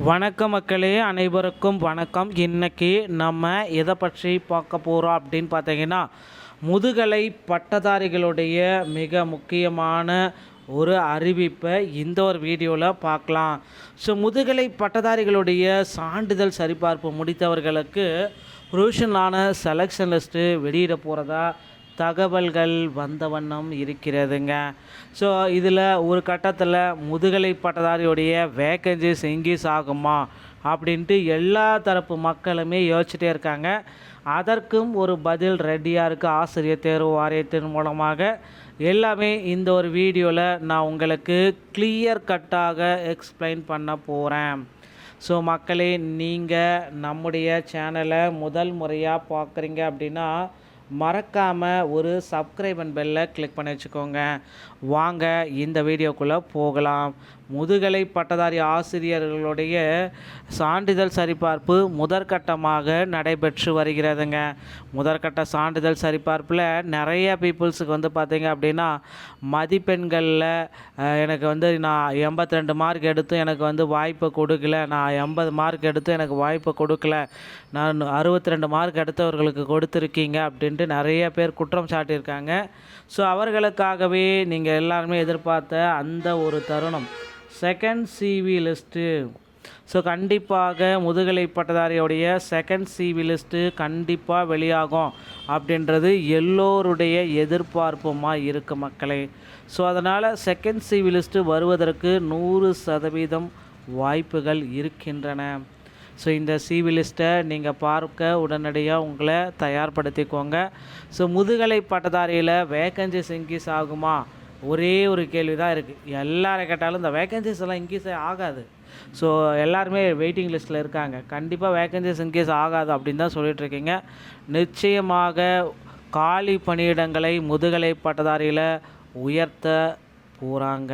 வணக்கம் மக்களே, அனைவருக்கும் வணக்கம். இன்னைக்கு நம்ம எதை பற்றி பார்க்க போகிறோம் அப்படின்னு பார்த்தீங்கன்னா, முதுகலை பட்டதாரிகளுடைய மிக முக்கியமான ஒரு அறிவிப்பை இந்த ஒரு வீடியோவில் பார்க்கலாம். ஸோ முதுகலை பட்டதாரிகளுடைய சான்றிதழ் சரிபார்ப்பு முடித்தவர்களுக்கு ப்ரொவிஷனலான செலெக்ஷன் லிஸ்ட்டு வெளியிட போகிறதா தகவல்கள் வந்த வண்ணம் இருக்கிறதுங்க. ஸோ இதில் ஒரு கட்டத்தில் முதுகலை பட்டதாரியுடைய வேக்கன்சிஸ் இன்க்ரீஸ் ஆகுமா அப்படின்ட்டு எல்லா தரப்பு மக்களுமே யோசிச்சுட்டே இருக்காங்க. அதற்கும் ஒரு பதில் ரெடியாக இருக்குது. ஆசிரியர் தேர்வு வாரியத்தின் மூலமாக எல்லாமே இந்த ஒரு வீடியோவில் நான் உங்களுக்கு கிளியர் கட்டாக எக்ஸ்பிளைன் பண்ண போகிறேன். ஸோ மக்களே, நீங்கள் நம்முடைய சேனலை முதல் முறையாக பார்க்குறீங்க அப்படின்னா மறக்காமல் ஒரு சப்ஸ்கிரைப் அண்ட் பெல்லை கிளிக் பண்ணி வச்சுக்கோங்க. வாங்க இந்த வீடியோக்குள்ளே போகலாம். முதுகலை பட்டதாரி ஆசிரியர்களுடைய சான்றிதழ் சரிபார்ப்பு முதற்கட்டமாக நடைபெற்று வருகிறதுங்க. முதற்கட்ட சான்றிதழ் சரிபார்ப்பில் நிறைய பீப்புள்ஸுக்கு பார்த்திங்க அப்படின்னா மதிப்பெண்களில் எனக்கு நான் 82 மார்க் எடுத்து எனக்கு வாய்ப்பு கொடுக்கல, நான் 80 மார்க் எடுத்து எனக்கு வாய்ப்பு கொடுக்கல, நான் 62 மார்க் எடுத்தவர்களுக்கு கொடுத்துருக்கீங்க அப்படின்ட்டு நிறைய பேர் குற்றம் சாட்டியிருக்காங்க. ஸோ அவர்களுக்காகவே நீங்கள் எல்லாருமே எதிர்பார்த்த அந்த ஒரு தருணம் செகண்ட் சிவி லிஸ்ட்டு. ஸோ கண்டிப்பாக முதுகலை பட்டதாரியோடைய செகண்ட் சிவி லிஸ்ட்டு கண்டிப்பாக வெளியாகும் அப்படின்றது எல்லோருடைய எதிர்பார்ப்புமாக இருக்குது மக்களே. ஸோ அதனால் செகண்ட் சிவி லிஸ்ட்டு வருவதற்கு 100% வாய்ப்புகள் இருக்கின்றன. ஸோ இந்த சிவி லிஸ்ட்டை நீங்கள் பார்க்க உடனடியாக உங்களை தயார்படுத்திக்கோங்க. ஸோ முதுகலை பட்டதாரியில் வேக்கன்சிஸ் இன்க்ரீஸ் ஆகுமா? ஒரே ஒரு கேள்வி தான் இருக்குது. எல்லாரை கேட்டாலும் இந்த வேக்கன்சிஸ் எல்லாம் இன்க்ரீஸ் ஆகாது. ஸோ எல்லாருமே வெயிட்டிங் லிஸ்ட்டில் இருக்காங்க. கண்டிப்பாக வேக்கன்சிஸ் இன்க்ரீஸ் ஆகாது அப்படின்னு தான் சொல்லிகிட்ருக்கீங்க. நிச்சயமாக காலி பணியிடங்களை முதுகலை பட்டதாரியில் உயர்த்த போகிறாங்க.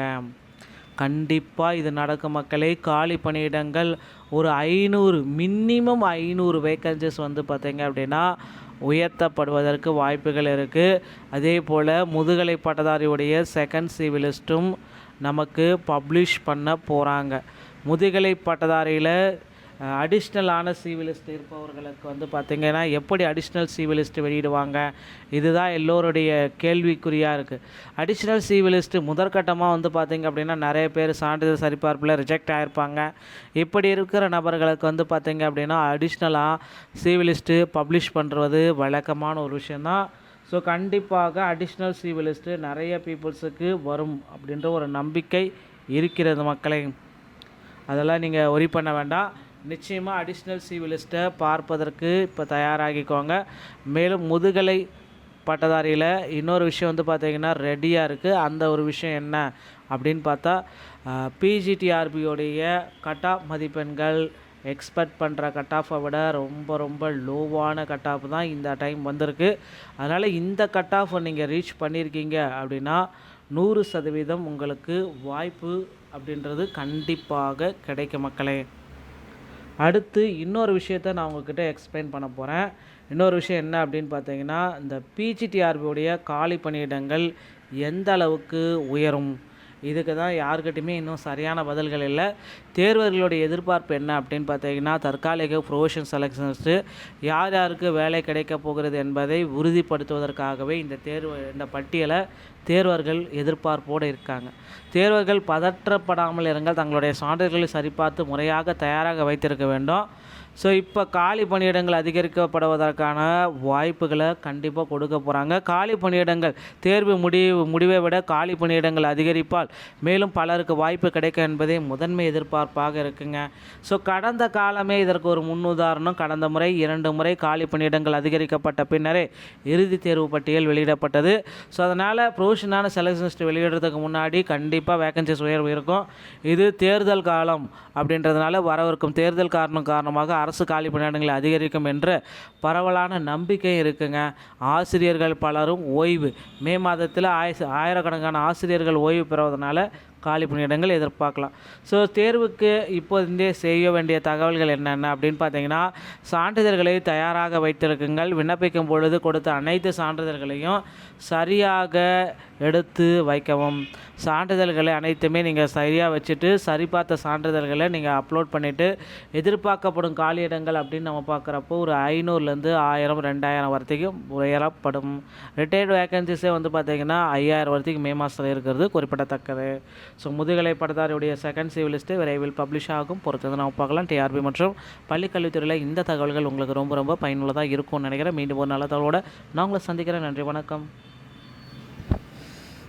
கண்டிப்பாக இது நடக்கும் மக்களே. காலி பணியிடங்கள் ஒரு 500 மினிமம் 500 வேக்கன்சிஸ் பார்த்திங்க அப்படின்னா உயர்த்தப்படுவதற்கு வாய்ப்புகள் இருக்குது. அதே போல் முதுகலை பட்டதாரியுடைய செகண்ட் சிவி லிஸ்ட்டும் நமக்கு பப்ளிஷ் பண்ண போகிறாங்க. முதுகலை பட்டதாரியில் அடிஷ்னலான சிவி லிஸ்ட் இருப்பவர்களுக்கு பார்த்திங்கன்னா எப்படி அடிஷ்னல் சிவி லிஸ்ட் வெளியிடுவாங்க? இதுதான் எல்லோருடைய கேள்விக்குறியாக இருக்குது. அடிஷ்னல் சிவி லிஸ்ட்டு முதற்கட்டமாக பார்த்திங்க அப்படின்னா நிறைய பேர் சான்றிதழ் சரிபார்ப்பில் ரிஜெக்ட் ஆகிருப்பாங்க. இப்படி இருக்கிற நபர்களுக்கு பார்த்திங்க அப்படின்னா அடிஷ்னலாக சிவி லிஸ்ட்டு பப்ளிஷ் பண்ணுறது வழக்கமான ஒரு விஷயந்தான். ஸோ கண்டிப்பாக அடிஷ்னல் சிவி லிஸ்ட்டு நிறைய பீப்புள்ஸுக்கு வரும் அப்படின்ற ஒரு நம்பிக்கை இருக்கிறது மக்களே. அதெல்லாம் நீங்கள் ஒரி பண்ண வேண்டாம். நிச்சயமாக அடிஷ்னல் சிவி லிஸ்ட்டை பார்ப்பதற்கு இப்போ தயாராகிக்கோங்க. மேலும் முதுகலை பட்டதாரியில் இன்னொரு விஷயம் பார்த்திங்கன்னா ரெடியாக இருக்குது. அந்த ஒரு விஷயம் என்ன அப்படின்னு பார்த்தா பிஜிடிஆர்பியோடைய கட் ஆஃப் மதிப்பெண்கள் எக்ஸ்பெக்ட் பண்ணுற கட் ஆஃபை விட ரொம்ப ரொம்ப லோவான கட் ஆஃப் தான் இந்த டைம் வந்திருக்கு. அதனால் இந்த கட் ஆஃபை நீங்கள் ரீச் பண்ணியிருக்கீங்க அப்படின்னா 100% உங்களுக்கு வாய்ப்பு அப்படின்றது கண்டிப்பாக கிடைக்கும் மக்களே. அடுத்து இன்னொரு விஷயத்தை நான் உங்கள்கிட்ட எக்ஸ்பிளைன் பண்ண போகிறேன். இன்னொரு விஷயம் என்ன அப்படின்னு பார்த்தீங்கன்னா, இந்த பிஜிடிஆர்பியோடைய காலி பணியிடங்கள் எந்த அளவுக்கு உயரும், இதுக்கு தான் யாருக்கிட்டையுமே இன்னும் சரியான பதில்கள் இல்லை. தேர்வர்களுடைய எதிர்பார்ப்பு என்ன அப்படின்னு பார்த்தீங்கன்னா, தற்காலிக ப்ரொவிஷன் செலெக்ஷன்ஸு யார் யாருக்கு வேலை கிடைக்கப் போகிறது என்பதை உறுதிப்படுத்துவதற்காகவே இந்த பட்டியலை தேர்வர்கள் எதிர்பார்ப்போடு இருக்காங்க. தேர்வர்கள் பதற்றப்படாமல் இருங்கள். தங்களுடைய சான்றிதழ்களை சரிபார்த்து முறையாக தயாராக வைத்திருக்க வேண்டும். ஸோ இப்போ காலி பணியிடங்கள் அதிகரிக்கப்படுவதற்கான வாய்ப்புகளை கண்டிப்பாக கொடுக்க போகிறாங்க. காலி பணியிடங்கள் தேர்வு முடிவை விட காலி பணியிடங்கள் அதிகரிப்பால் மேலும் பலருக்கு வாய்ப்பு கிடைக்கும் என்பதே முதன்மை எதிர்பார்ப்பாக இருக்குங்க. ஸோ கடந்த காலமே இதற்கு ஒரு முன்னுதாரணம். கடந்த முறை 2 முறை காலி பணியிடங்கள் அதிகரிக்கப்பட்ட பின்னரே இறுதி தேர்வு பட்டியல் வெளியிடப்பட்டது. ஸோ அதனால் ப்ரொவிஷனான செலெக்ஷன் லிஸ்ட் வெளியிடுறதுக்கு முன்னாடி கண்டிப்பாக வேக்கன்சிஸ் உயர்வு இருக்கும். இது தேர்தல் காலம் அப்படின்றதுனால வரவிருக்கும் தேர்தல் காரணமாக அரசு காலி பணியிடங்களை அதிகரிக்கும் என்ற பரவலான நம்பிக்கை இருக்குங்க. ஆசிரியர்கள் பலரும் ஓய்வு மே மாதத்தில் ஆயிரக்கணக்கான ஆசிரியர்கள் ஓய்வு பெறுவதனால காலி பணியிடங்கள் எதிர்பார்க்கலாம். ஸோ தேர்வுக்கு இப்போதே செய்ய வேண்டிய தகவல்கள் என்னென்ன அப்படின்னு பார்த்தீங்கன்னா, சான்றிதழ்களை தயாராக வைத்திருக்குங்கள். விண்ணப்பிக்கும் பொழுது கொடுத்த அனைத்து சான்றிதழ்களையும் சரியாக எடுத்து வைக்கவும். சான்றிதழ்களை அனைத்துமே நீங்கள் சரியாக வச்சுட்டு சரிபார்த்த சான்றிதழ்களை நீங்கள் அப்லோட் பண்ணிவிட்டு எதிர்பார்க்கப்படும் காலியிடங்கள் அப்படின்னு நம்ம பார்க்குறப்போ ஒரு 500லேருந்து 1000 2000 வரைக்கும் உயரப்படும். ரிட்டையர்டு வேகன்சிஸே வந்து பார்த்திங்கன்னா 5000 வரைக்கும் மே மாதத்தில் இருக்கிறது குறிப்பிடத்தக்கது. ஸோ முதுகலை பட்டதாரியுடைய செகண்ட் சிவி லிஸ்ட்டு விரைவில் பப்ளிஷ் ஆகும். பொறுத்தது நம்ம பார்க்கலாம். டிஆர்பி மற்றும் பள்ளிக்கல்வித்துறையில் இந்த தகவல்கள் உங்களுக்கு ரொம்ப ரொம்ப பயனுள்ளதாக இருக்கும்னு நினைக்கிறேன். மீண்டும் ஒரு நல்ல தகவலோடு நான் உங்களை சந்திக்கிறேன். நன்றி, வணக்கம்.